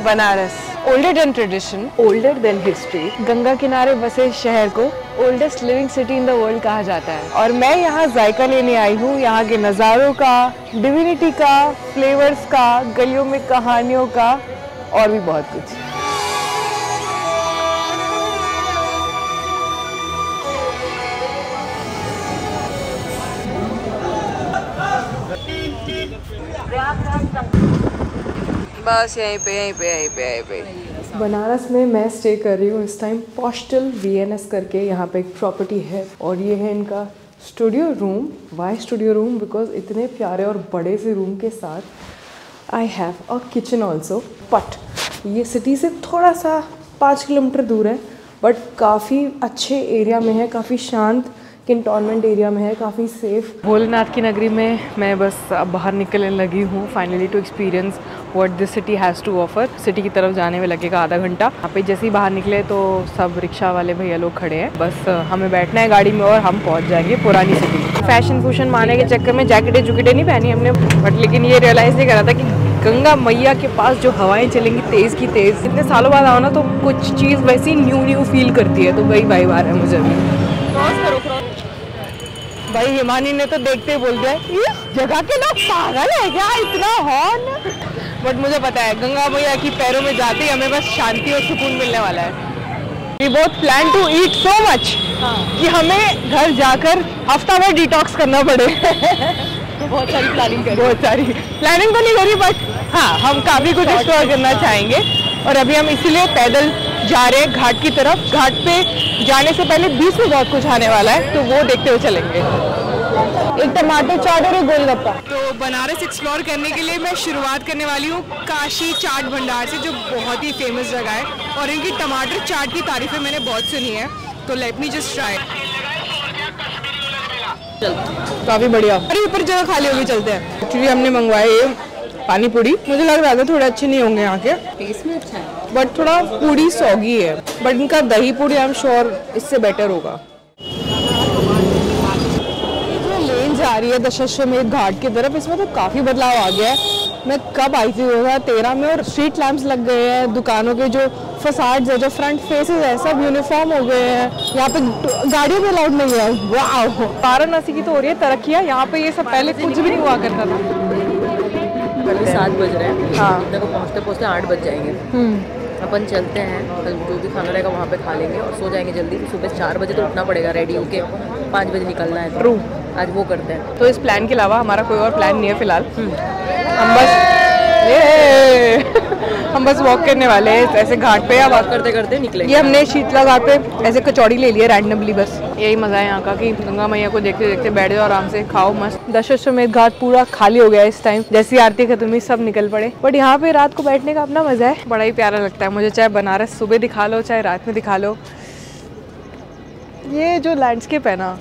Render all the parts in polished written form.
Banaras, older than tradition, older than history, Ganga किनारे बसे शहर को oldest living city in the world कहा जाता है। और मैं यहाँ जायका लेने आई हूँ यहाँ के नज़ारों का, डिविनिटी का, फ्लेवर्स का, गलियों में कहानियों का और भी बहुत कुछ। बस यहीं पे। बनारस में मैं स्टे कर रही हूँ इस टाइम पॉस्टल VNS करके, यहाँ पे एक प्रॉपर्टी है और ये है इनका studio room. Why studio room? Because इतने प्यारे और बड़े से रूम के साथ I have a kitchen also. But ये सिटी से थोड़ा सा 5 किलोमीटर दूर है, बट काफ़ी अच्छे एरिया में है, काफ़ी शांत कैंटोनमेंट एरिया में है, काफ़ी सेफ। भोलेनाथ की नगरी में मैं बस अब बाहर निकलने लगी हूँ finally to experience what this city has to offer. City की तरफ जाने में लगेगा आधा घंटा। यहाँ पे जैसे ही बाहर निकले तो सब रिक्शा वाले भैया लोग खड़े हैं, बस हमें बैठना है गाड़ी में और हम पहुँच जाएंगे पुरानी सिटी। फैशन फूशन मारने के चक्कर में जैकेटें जुकेटें नहीं पहनी हमने, बट लेकिन ये रियलाइज़ नहीं करा था कि गंगा मैया के पास जो हवाएं चलेंगी तेज़ की तेज़, इतने सालों बाद आओ ना तो कुछ चीज़ वैसी न्यू फील करती है, तो वही वाइब आ रहा है मुझे भी। भाई हिमानी ने तो देखते ही बोल दिया ये जगह के लोग पागल है क्या, इतना हॉर्न। बट मुझे पता है गंगा मैया की पैरों में जाते ही हमें बस शांति और सुकून मिलने वाला है। We both plan to eat so much कि हमें घर जाकर हफ्ता भर डिटॉक्स करना पड़े। तो बहुत सारी प्लानिंग तो नहीं करी, बट हाँ हम काफ़ी कुछ एक्सप्लोर करना चाहेंगे। और अभी हम इसीलिए पैदल जा रहे हैं घाट की तरफ। घाट पे जाने से पहले बीच में बहुत कुछ आने वाला है, तो वो देखते हुए चलेंगे। एक टमाटर चाट और एक गोलगप्पा। तो बनारस एक्सप्लोर करने के लिए मैं शुरुआत करने वाली हूँ काशी चाट भंडार से, जो बहुत ही फेमस जगह है और इनकी टमाटर चाट की तारीफें मैंने बहुत सुनी है, तो लेट मी जस्ट ट्राई। काफ़ी बढ़िया। अरे ऊपर जगह खाली होगी, चलते हैं। एक्चुअली हमने मंगवाए पानी पूरी, मुझे लग रहा था थोड़े अच्छे नहीं होंगे यहाँ के, टेस्ट में अच्छा है बट थोड़ा पूरी सौगी है, बट इनका दही पूरी आई एम श्योर इससे बेटर होगा। लेन जा रही है दशाश्वमेध घाट की तरफ, इसमें तो काफ़ी बदलाव आ गया है। मैं कब आई थी 2013 में, और स्ट्रीट लैंप्स लग गए हैं, दुकानों के जो फसाड्स है, जो फ्रंट फेसेस है, सब यूनिफॉर्म हो गए हैं। यहाँ पे गाड़ियों में अलाउड नहीं है। वाह, वाराणसी की तो हो रही है तरक्कियाँ, यहाँ पे ये सब पहले कुछ भी नहीं हुआ करता था। 7 बज रहे हैं, हाँ देखो पहुँचते 8 बज जाएंगे। अपन चलते हैं, जो भी खाना रहेगा वहाँ पे खा लेंगे और सो जाएंगे जल्दी। सुबह 4 बजे तो उठना पड़ेगा रेडी होके, 5 बजे निकलना है। ट्रू, आज वो करते हैं। तो इस प्लान के अलावा हमारा कोई और प्लान नहीं है फिलहाल। हम बस वॉक करने वाले हैं ऐसे घाट पे, या वॉक करते करते निकलेंगे। ये हमने शीतला घाट पे ऐसे कचौड़ी ले लिया रैंडमली, बस यही मज़ा है यहाँ का कि गंगा मैया को देखते देखते बैठ जाओ आराम से, खाओ मस्त। दशाश्वमेध घाट पूरा खाली हो गया इस टाइम, जैसी आरती खत्म हुई सब निकल पड़े। बट यहाँ पे रात को बैठने का अपना मज़ा है, बड़ा ही प्यारा लगता है मुझे, चाहे बनारस सुबह दिखा लो चाहे रात में दिखा लो। ये जो लैंडस्केप है ना,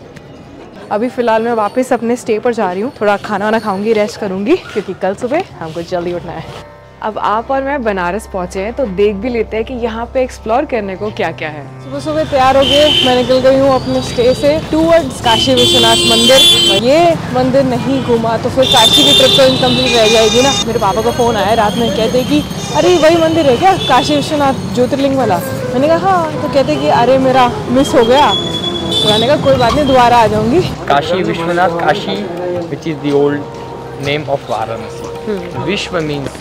अभी फ़िलहाल मैं वापस अपने स्टे पर जा रही हूँ, थोड़ा खाना वाना खाऊंगी, रेस्ट करूँगी, क्योंकि कल सुबह हमको जल्दी उठना है। अब आप और मैं बनारस पहुँचे हैं तो देख भी लेते हैं कि यहाँ पे एक्सप्लोर करने को क्या क्या है। सुबह सुबह तैयार हो गए, मैं निकल गई हूँ अपने स्टे से टूवर्ड्स काशी विश्वनाथ मंदिर। ये मंदिर नहीं घूमा तो फिर काशी की ट्रिप तो इनकम्प्लीट रह जाएगी ना। मेरे पापा का फ़ोन आया रात में, कहते कि अरे वही मंदिर है क्या काशी विश्वनाथ ज्योतिर्लिंग वाला? मैंने कहा हाँ, तो कहते कि अरे मेरा मिस हो गया। तो मैंने कहा कोई बात नहीं, दोबारा आ जाऊँगी। Kashi Vishwanath, Kashi which is the old name of Varanasi. Vishwa means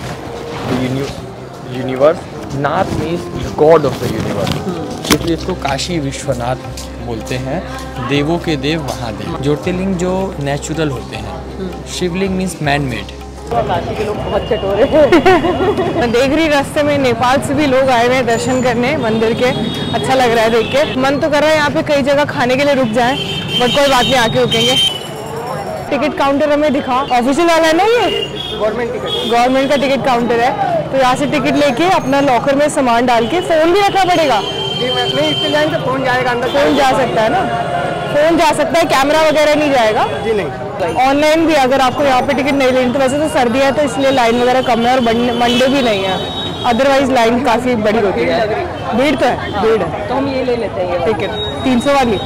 universe, nath means god of the universe, इसलिए इसको काशी विश्वनाथ बोलते हैं। देवों के देव महादेव। ज्योतिर्लिंग जो नेचुरल होते हैं, शिवलिंग मीन्स मैन मेड। काशी के लोग बहुत चटोरे हैं। मैं देख रही रास्ते में नेपाल से भी लोग आए हुए हैं दर्शन करने मंदिर के, अच्छा लग रहा है देख के। मन तो कर रहा है यहाँ पे कई जगह खाने के लिए रुक जाएं, बट कोई बात नहीं, आके रुकेंगे। टिकट काउंटर हमें दिखा, ऑफिशियल वाला है ना ये? गवर्नमेंट का टिकट काउंटर है, तो यहाँ से टिकट लेके अपना लॉकर में सामान डाल के, फ़ोन भी रखना पड़ेगा? नहीं, इससे लाइन से फ़ोन जाएगा अंदर। फ़ोन जा सकता है ना, फ़ोन जा सकता है, कैमरा वगैरह नहीं जाएगा जी? नहीं। ऑनलाइन भी अगर आपको यहाँ पे टिकट नहीं लेनी, तो वैसे तो सर्दी है तो इसलिए लाइन वगैरह कम है, और मंडे भी नहीं है, अदरवाइज लाइन काफ़ी बड़ी होती है। भीड़ तो है, भीड़ है, तो हम ये ले लेते हैं टिकट 300 वाली।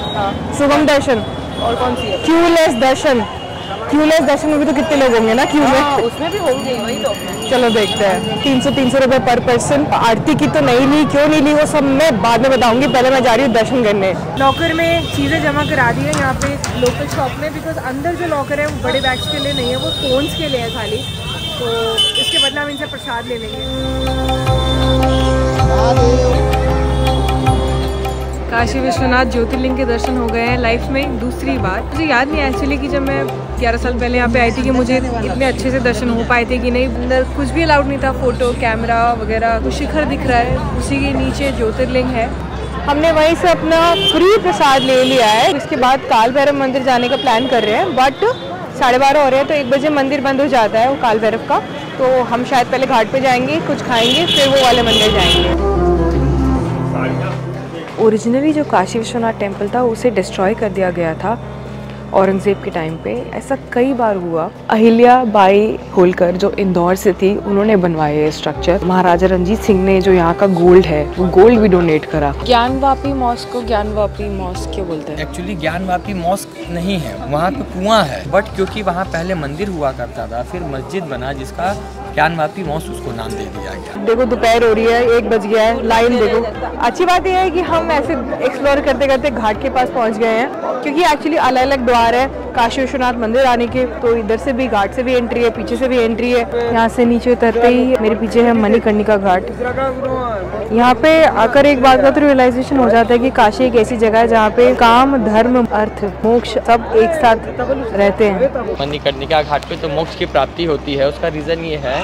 सुगम दर्शन और कौन सी है? क्यूलेस दर्शन, क्यूलेस दर्शन में भी तो कितने लोग होंगे ना क्यू में? उसमें भी होंगे, वही तो। चलो देखते हैं। 300 रुपए पर पर्सन। आरती की तो नहीं ली, क्यों नहीं ली वो सब मैं बाद में बताऊंगी, पहले मैं जा रही हूँ दर्शन करने। लॉकर में चीज़ें जमा करा दी है यहाँ पे लोकल शॉप में, बिकॉज अंदर जो लॉकर है वो बड़े बैग्स के लिए नहीं है, वो फोन्स के लिए है खाली। तो इसके बदले हम इनसे प्रसाद ले लेंगे। काशी विश्वनाथ ज्योतिर्लिंग के दर्शन हो गए हैं लाइफ में दूसरी बार। मुझे याद नहीं एक्चुअली कि जब मैं 11 साल पहले यहाँ पे आई थी कि मुझे इतने अच्छे से दर्शन हो पाए थे कि नहीं। अंदर कुछ भी अलाउड नहीं था, फोटो कैमरा वगैरह। कुछ शिखर दिख रहा है, उसी के नीचे ज्योतिर्लिंग है। हमने वहीं से अपना फ्री प्रसाद ले लिया है। इसके बाद काल भैरव मंदिर जाने का प्लान कर रहे हैं, बट 12:30 हो रहे हैं तो 1 बजे मंदिर बंद हो जाता है वो काल भैरव का। तो हम शायद पहले घाट पे जाएंगे, कुछ खाएंगे, फिर वो वाले मंदिर जाएंगे। ओरिजिनली जो काशी विश्वनाथ टेम्पल था उसे डिस्ट्रॉय कर दिया गया था औरंगज़ेब के टाइम पे। ऐसा कई बार हुआ। अहिल्या बाई होलकर जो इंदौर से थी, उन्होंने बनवाया ये स्ट्रक्चर। महाराजा रंजीत सिंह ने जो यहाँ का गोल्ड है वो गोल्ड भी डोनेट करा। ज्ञानवापी मॉस्क को ज्ञानवापी मॉस्क क्यों बोलते हैं? एक्चुअली ज्ञानवापी मॉस्क नहीं है, वहाँ पे कुआं है, बट क्योंकि वहाँ पहले मंदिर हुआ करता था, फिर मस्जिद बना जिसका ज्ञानवापी मॉस्क उसको नाम दे दिया गया। देखो दोपहर हो रही है, 1 बज गया है, लाइन देखो। अच्छी बात यह है कि हम ऐसे एक्सप्लोर करते करते घाट के पास पहुँच गए हैं, क्योंकि एक्चुअली अलग अलग द्वार है काशी विश्वनाथ मंदिर आने के। तो इधर से भी घाट से भी एंट्री है, पीछे से भी एंट्री है। यहाँ से नीचे उतरते ही मेरे पीछे है मणिकर्णिका घाट। यहाँ पे आकर एक बात का तो रियलाइजेशन हो जाता है कि काशी एक ऐसी जगह है जहाँ पे काम धर्म अर्थ मोक्ष सब एक साथ रहते हैं। मणिकर्णिका घाट पे तो मोक्ष की प्राप्ति होती है। उसका रीज़न ये है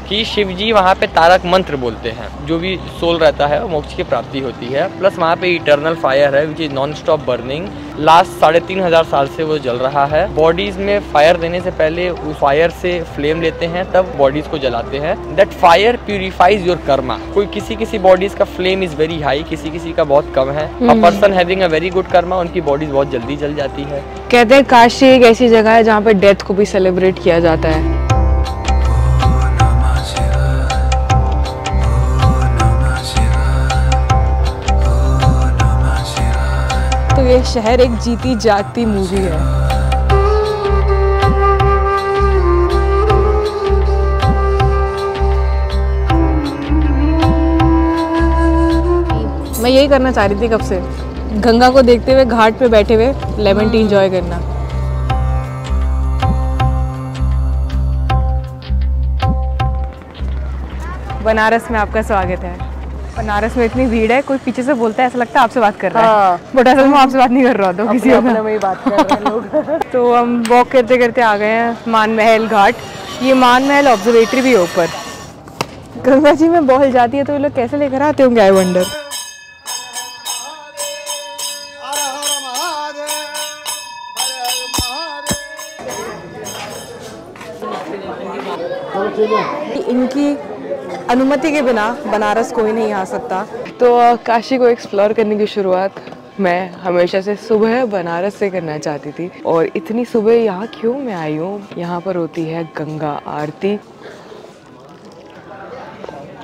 कि शिव जी वहाँ पे तारक मंत्र बोलते हैं, जो भी सोल रहता है वो मोक्ष की प्राप्ति होती है। प्लस वहाँ पे इटर्नल फायर है which is non stop burning. Last 3500 साल से वो जल रहा है। बॉडीज में फायर देने से पहले उस फायर से फ्लेम लेते हैं, तब बॉडीज को जलाते हैं। That fire purifies your Karma. कोई किसी बॉडीज का फ्लेम इज वेरी हाई, किसी का बहुत कम है। A person having a very good Karma, उनकी बॉडीज बहुत जल्दी जल जाती है। कहते हैं काशी एक ऐसी जगह है जहाँ पे डेथ को भी सेलिब्रेट किया जाता है। तो ये शहर एक जीती जागती मूवी है। मैं यही करना चाह रही थी कब से, गंगा को देखते हुए घाट पे बैठे हुए लेमन टी एंजॉय करना। बनारस में आपका स्वागत है। बनारस में इतनी भीड़ है, कोई पीछे से बोलता है ऐसा लगता है आपसे बात कर रहा है, बट असल में आपसे बात नहीं कर रहा था, किसी अपने में ही बात कर रहे हैं लोग। तो हम वॉक करते करते आ गए हैं मान महल घाट। ये मान महल ऑब्जर्वेटरी भी है ऊपर। गंगा जी में बॉल जाती है तो ये लोग कैसे लेकर आते होंगे, आई वंडर। इनकी अनुमति के बिना बनारस कोई नहीं आ सकता। तो काशी को एक्सप्लोर करने की शुरुआत मैं हमेशा से सुबह बनारस से करना चाहती थी, और इतनी सुबह यहाँ क्यों मैं आई हूँ। यहाँ पर होती है गंगा आरती।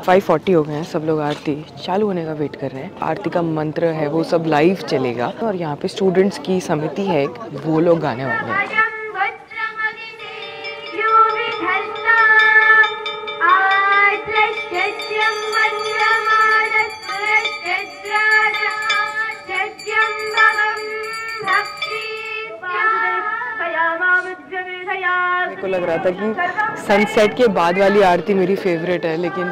5:40 हो गए हैं, सब लोग आरती चालू होने का वेट कर रहे हैं। आरती का मंत्र है वो सब लाइव चलेगा, और यहाँ पे स्टूडेंट्स की समिति है एक, वो लोग गाने वाले हैं। मेरे को लग रहा था कि सनसेट के बाद वाली आरती मेरी फेवरेट है, लेकिन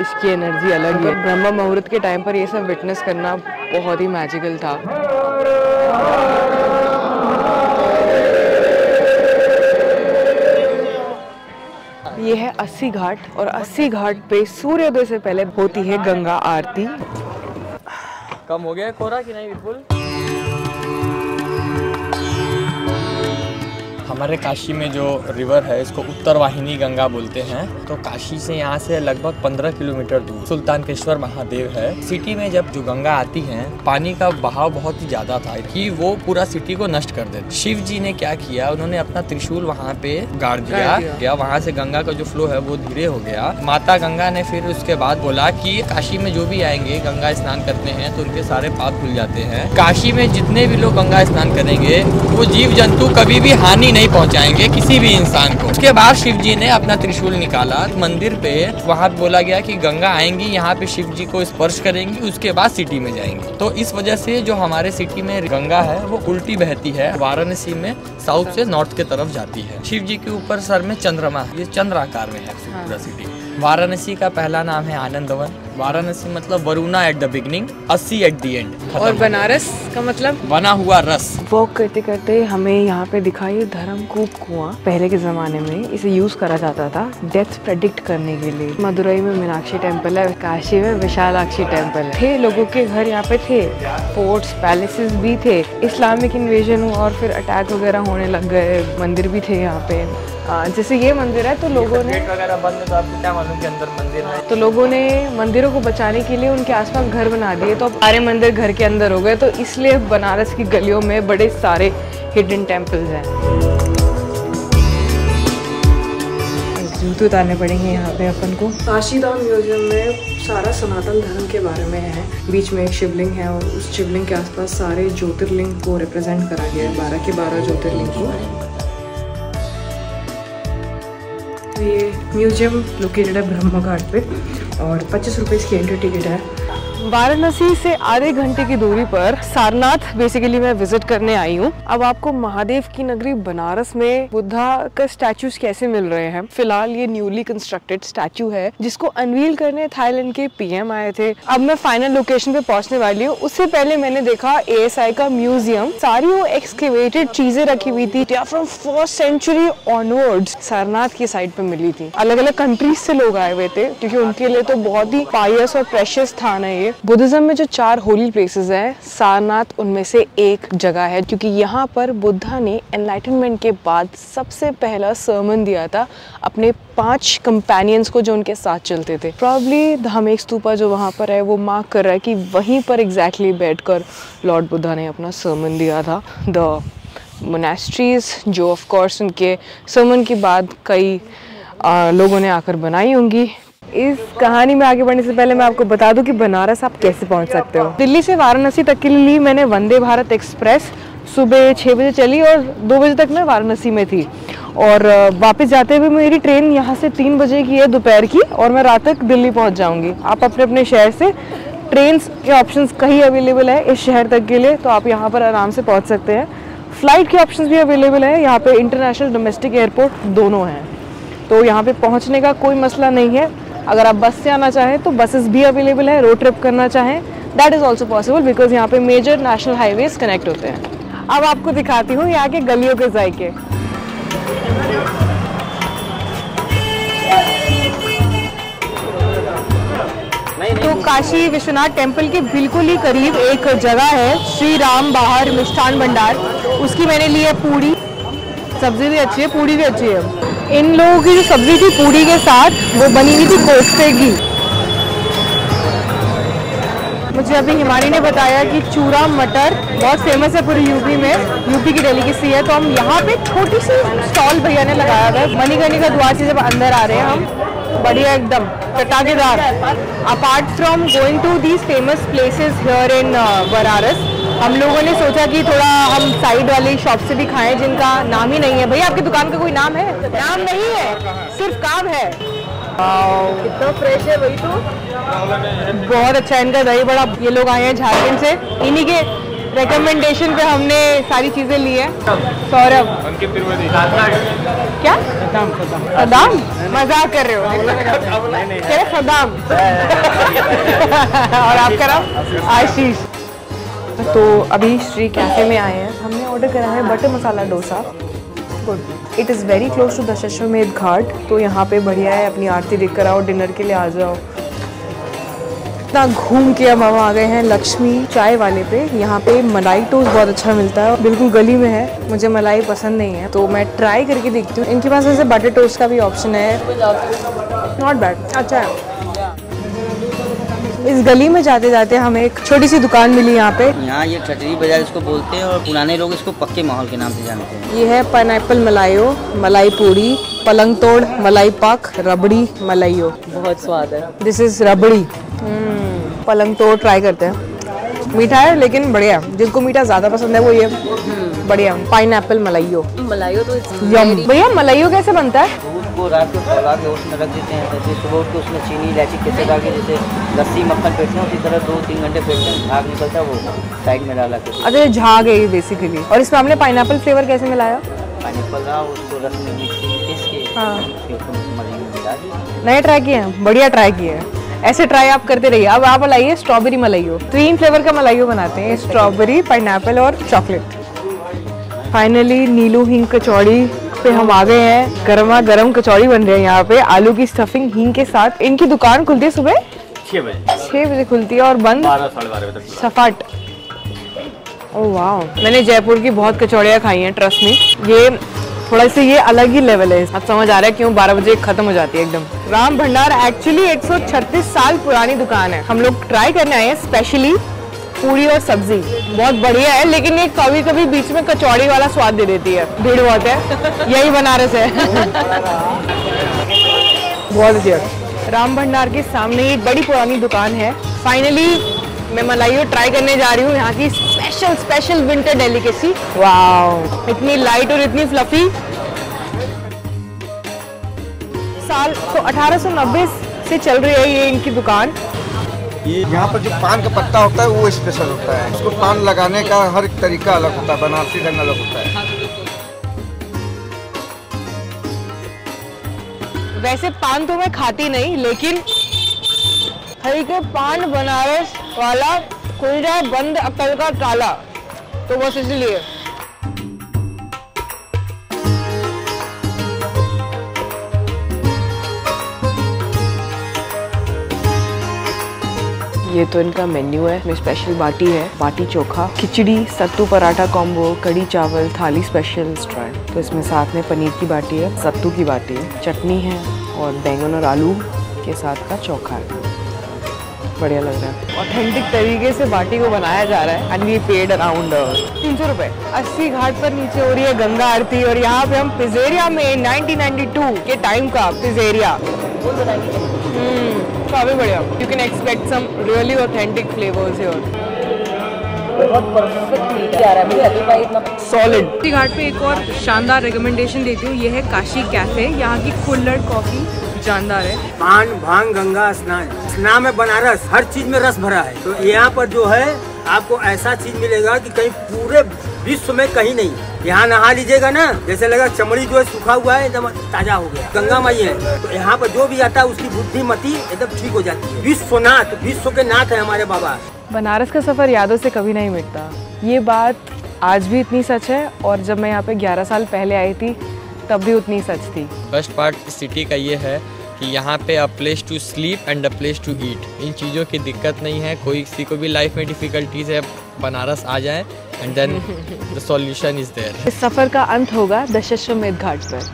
इसकी एनर्जी अलग है। ब्रह्म मुहूर्त के टाइम पर ये सब विटनेस करना बहुत ही मैजिकल था। ये है 80 घाट, और 80 घाट पे सूर्योदय से पहले होती है गंगा आरती। कम हो गया कोहरा कि नहीं विपुल? हमारे काशी में जो रिवर है इसको उत्तर वाहिनी गंगा बोलते हैं। तो काशी से यहाँ से लगभग 15 किलोमीटर दूर सुल्तानकेश्वर महादेव है। सिटी में जब जो गंगा आती है, पानी का बहाव बहुत ही ज्यादा था कि वो पूरा सिटी को नष्ट कर देते। शिव जी ने क्या किया, उन्होंने अपना त्रिशूल वहाँ पे गाड़ दिया। वहाँ से गंगा का जो फ्लो है वो धीरे हो गया। माता गंगा ने फिर उसके बाद बोला कि काशी में जो भी आएंगे गंगा स्नान करते हैं तो उनके सारे पाप धुल जाते हैं। काशी में जितने भी लोग गंगा स्नान करेंगे वो जीव जंतु कभी भी हानि नहीं नहीं पहुंचाएंगे किसी भी इंसान को। उसके बाद शिव जी ने अपना त्रिशूल निकाला मंदिर पे, वहाँ बोला गया कि गंगा आएंगी, यहाँ पे शिव जी को स्पर्श करेंगी, उसके बाद सिटी में जाएंगी। तो इस वजह से जो हमारे सिटी में गंगा है वो उल्टी बहती है, वाराणसी में साउथ से नॉर्थ के तरफ जाती है। शिव जी के ऊपर सर में चंद्रमा है, ये चंद्र आकार में है पूरा सिटी। वाराणसी का पहला नाम है आनंदवन। वाराणसी मतलब Varuna at the beginning, 80 at the end. और बनारस का मतलब बना हुआ रस। वॉक करते करते हमें यहाँ पे दिखाई धर्मकूप कुआं। पहले के जमाने में इसे यूज करा जाता था डेथ प्रेडिक्ट करने के लिए। मदुरई में मीनाक्षी टेम्पल है, काशी में विशालाक्षी टेम्पल है। लोगों के घर यहाँ पे थे, फोर्ट्स पैलेसेस भी थे। इस्लामिक इन्वेजन हुआ और फिर अटैक वगैरह होने लग गए, मंदिर भी थे यहाँ पे। जैसे ये मंदिर है तो लोगों ने वगैरह बंद है, तो आपको क्या मालूम कि अंदर मंदिर है। तो लोगों ने मंदिरों को बचाने के लिए उनके आसपास घर बना दिए, तो अब सारे मंदिर घर के अंदर हो गए। तो इसलिए बनारस की गलियों में बड़े सारे हिडन टेम्पल्स हैं। जूते उतारने पड़ेंगे यहाँ पे अपन को। काशी धाम म्यूजियम में सारा सनातन धर्म के बारे में है। बीच में एक शिवलिंग है और उस शिवलिंग के आसपास सारे ज्योतिर्लिंग को रिप्रेजेंट करा गया है, 12 के 12 ज्योतिर्लिंग को। तो ये म्यूजियम लोकेटेड है ब्रह्म घाट पे और 25 रुपये की एंट्री टिकट है। वाराणसी से आधे घंटे की दूरी पर सारनाथ बेसिकली मैं विजिट करने आई हूँ। अब आपको महादेव की नगरी बनारस में बुद्धा का स्टैचूज कैसे मिल रहे हैं। फिलहाल ये न्यूली कंस्ट्रक्टेड स्टैचू है जिसको अनवील करने थाईलैंड के पीएम आए थे। अब मैं फाइनल लोकेशन पे पहुंचने वाली हूँ। उससे पहले मैंने देखा ASI का म्यूजियम, सारी वो एक्सकेवेटेड चीजें रखी हुई थी from 1st century onwards. Sarnath की साइड पे मिली थी। अलग अलग कंट्रीज से लोग आए हुए थे क्योंकि उनके लिए तो बहुत ही पायस और प्रेशियस स्थान है ये। बुद्धिज्म में जो 4 होली प्लेसेस है, सारनाथ उनमें से एक जगह है क्योंकि यहाँ पर बुद्धा ने एनलाइटनमेंट के बाद सबसे पहला सर्मन दिया था अपने 5 कंपेनियंस को जो उनके साथ चलते थे। प्रॉब्ली धामेक स्तूपा जो वहाँ पर है वो मार्क कर रहा है कि वहीं पर एग्जैक्टली बैठकर लॉर्ड बुद्धा ने अपना सर्मन दिया था। द मोनेस्ट्रीज जो ऑफ कोर्स उनके सर्मन के बाद कई लोगों ने आकर बनाई होंगी। इस कहानी में आगे बढ़ने से पहले मैं आपको बता दूं कि बनारस आप कैसे पहुंच सकते हो। दिल्ली से वाराणसी तक के लिए मैंने वंदे भारत एक्सप्रेस। सुबह 6 बजे चली और 2 बजे तक मैं वाराणसी में थी और वापस जाते हुए मेरी ट्रेन यहाँ से 3 बजे की है दोपहर की और मैं रात तक दिल्ली पहुँच जाऊँगी। आप अपने अपने शहर से ट्रेन के ऑप्शंस कहीं अवेलेबल है इस शहर तक के लिए, तो आप यहाँ पर आराम से पहुँच सकते हैं। फ्लाइट के ऑप्शंस भी अवेलेबल है यहाँ पे, इंटरनेशनल डोमेस्टिक एयरपोर्ट दोनों हैं, तो यहाँ पे पहुँचने का कोई मसला नहीं है। अगर आप बस से आना चाहें तो बसेस भी अवेलेबल है, रोड ट्रिप करना चाहें that is also possible because यहाँ पे मेजर नेशनल हाईवेज कनेक्ट होते हैं। अब आपको दिखाती हूँ यहाँ के गलियों के जायके। तो काशी विश्वनाथ टेम्पल के बिल्कुल ही करीब एक जगह है श्री राम बाहर मिष्ठान भंडार, उसकी मैंने ली है पूड़ी। सब्जी भी अच्छी है, पूड़ी भी अच्छी है। इन लोगों की जो सब्जी थी पूड़ी के साथ वो बनी हुई थी कोफ्ते की। मुझे अभी हिमानी ने बताया कि चूरा मटर बहुत फेमस है पूरी यूपी में, यूपी की डेलीकेसी है। तो हम यहाँ पे छोटी सी स्टॉल भैया ने लगाया हुआ है। मणिकर्णिका द्वार से जब अंदर आ रहे हैं हम, बढ़िया एकदम चटाकेदार। Apart from going to these famous places here in Banaras, हम लोगों ने सोचा कि थोड़ा हम साइड वाली शॉप से भी खाएं जिनका नाम ही नहीं है। भैया आपकी दुकान का कोई नाम है? नाम नहीं है, सिर्फ काम है। कितना फ्रेश है वही तो, बहुत अच्छा इनका दही बड़ा। ये लोग आए हैं झारखंड से, इन्हीं के रिकमेंडेशन पे हमने सारी चीजें ली है। सौरभ क्या सदाम, मजाक कर रहे हो क्या? सदाम और आपका नाम? आशीष। तो अभी श्री कैफ़े में आए हैं, हमने ऑर्डर करा है butter masala dosa. Good, it is very close to Dashashwamedh Ghat, तो यहाँ पे बढ़िया है, अपनी आरती देख कर आओ, डिनर के लिए आ जाओ। इतना घूम के अब हम आ गए हैं लक्ष्मी चाय वाले पे। यहाँ पे मलाई टोस्ट बहुत अच्छा मिलता है, बिल्कुल गली में है। मुझे मलाई पसंद नहीं है तो मैं ट्राई करके देखती हूँ। इनके पास वैसे बटर टोस्ट का भी ऑप्शन है, नॉट बैड, अच्छा है। इस गली में जाते जाते हमें एक छोटी सी दुकान मिली यहाँ पे। यहाँ ये कचरी बाजार इसको बोलते हैं और पुराने लोग इसको पक्के माहौल के नाम से जानते हैं। ये है पाइनएप्पल मलायो, मलाई पूड़ी, पलंग तोड़, मलाई पाक, रबड़ी मलाइयो। बहुत स्वाद है। दिस इज रबड़ी। पलंग तोड़ ट्राई करते हैं। मीठा है लेकिन बढ़िया, जिसको मीठा ज़्यादा पसंद है वो ये बढ़िया। पाइनएप्पल मलाइयो। मलाइयो तो यम। भैया मलाइयो कैसे बनता है? दूध को रात को खौला के उसमें रख देते हैं, जैसे सुबह उठ के उसमें चीनी इलायची कैसे डाल के जैसे लस्सी मक्खन फेंटते हैं उसी तरह 2-3 घंटे फेंटते हैं, झाग निकलता है वो साइड में डाला के। अच्छा झाग है ये बेसिकली। और इसमें आपने पाइनएप्पल फ्लेवर कैसे मिलाया? पाइनएप्पल रहा उसको रस में मिक्सी में पीस के हाँ मलाइयो में मिला दिया। नए ट्राई किए हैं, बढ़िया ट्राई किए हैं। ऐसे ट्राई आप करते रहिए। अब आप लाइए स्ट्रॉबेरी मलाइयो। 3 फ्लेवर का मलाइयो बनाते हैं, स्ट्रॉबेरी, पाइनएप्पल और चॉकलेट। फाइनली नीलू हींग कचौड़ी पे हम आ गए हैं। गर्मा गर्म कचौड़ी बन रही है यहाँ पे, आलू की स्टफिंग हींग के साथ। इनकी दुकान खुलती है सुबह 6 बजे खुलती है और बंद 12-12:30 बजे तक। सफाट। ओह वाह, मैंने जयपुर की बहुत कचौड़ियाँ खाई हैं, ट्रस्ट मी। ये थोड़ा सा ये अलग ही लेवल है। अब समझ आ रहा है क्यों 12 बजे खत्म हो जाती है एकदम। राम भंडार एक्चुअली 136 साल पुरानी दुकान है। हम लोग ट्राई करने आए हैं स्पेशली पूरी और सब्जी। बहुत बढ़िया है, लेकिन ये कभी कभी बीच में कचौड़ी वाला स्वाद दे देती है। भीड़ बहुत है, यही बनारस है। बहुत अच्छी। राम भंडार के सामने एक बड़ी पुरानी दुकान है। फाइनली मैं मलाइयो ट्राई करने जा रही हूँ, यहाँ की स्पेशल विंटर डेलिकेसी। वाव, इतनी लाइट और इतनी फ्लफी। साल तो 1890 से चल रही है ये इनकी दुकान। ये यहाँ पर जो पान का पत्ता होता है वो स्पेशल होता है। उसको पान लगाने का हर एक तरीका अलग होता है, बनारसी ढंग अलग होता है। वैसे पान तो मैं खाती नहीं, लेकिन हल्के पान बनारस वाला खुल जाए बंद अक्ल का ताला, तो बस इसलिए। ये तो इनका मेन्यू है। इसमें स्पेशल बाटी है, बाटी चोखा, खिचड़ी, सत्तू पराठा कॉम्बो, कड़ी चावल, थाली स्पेशल स्ट्राइट। तो इसमें साथ में पनीर की बाटी है, सत्तू की बाटी है, चटनी है और बैंगन और आलू के साथ का चोखा है। बढ़िया लग रहा है। ऑथेंटिक तरीके से बाटी को बनाया जा रहा है। एंड वी पेड अराउंड 300 रुपए। 80 घाट पर नीचे हो रही है गंगा आरती और यहाँ पे हम पिज़ेरिया में 1992 के टाइम का पिज़ेरिया। काफी बढ़िया। You can expect some really authentic flavours here. बहुत परफेक्ट मीट आ रहा है, मुझे अभी भाई इतना सॉलिड। काशी घाट पे एक और शानदार रिकमेंडेशन देती हूँ, ये है काशी कैफे। यहाँ की कुल्हड़ कॉफी जानदार है। पान भांग गंगा स्नान में बनारस हर चीज में रस भरा है। तो यहाँ पर जो है आपको ऐसा चीज मिलेगा कि कहीं पूरे विश्व में कहीं नहीं। यहाँ नहा लीजिएगा ना, जैसे लगा चमड़ी जो है सूखा हुआ है एकदम ताजा हो गया। गंगा माई है तो यहाँ पर जो भी आता है उसकी बुद्धिमती एकदम ठीक हो जाती है। विश्वनाथ, विश्व के नाथ है हमारे बाबा। बनारस का सफर यादों से कभी नहीं मिटता, ये बात आज भी इतनी सच है। और जब मैं यहाँ पे 11 साल पहले आई थी तब भी उतनी सच थी। फर्स्ट पार्ट सिटी का ये है कि यहाँ पे a place to sleep and a place to eat. इन चीज़ों की दिक्कत नहीं है। कोई किसी को भी लाइफ में डिफिकल्टीज है, बनारस आ जाए and then the solution is there. इस सफर का अंत होगा दशाश्वमेध घाट पर।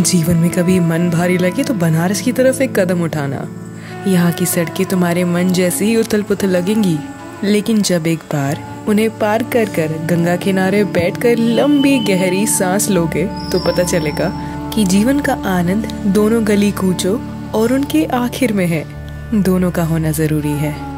जीवन में कभी मन भारी लगे तो बनारस की तरफ एक कदम उठाना। यहाँ की सड़कें तुम्हारे मन जैसे ही उथल पुथल लगेंगी, लेकिन जब एक बार उन्हें पार कर कर गंगा किनारे बैठकर लंबी गहरी सांस लोगे तो पता चलेगा कि जीवन का आनंद दोनों गली कूचों और उनके आखिर में है। दोनों का होना जरूरी है।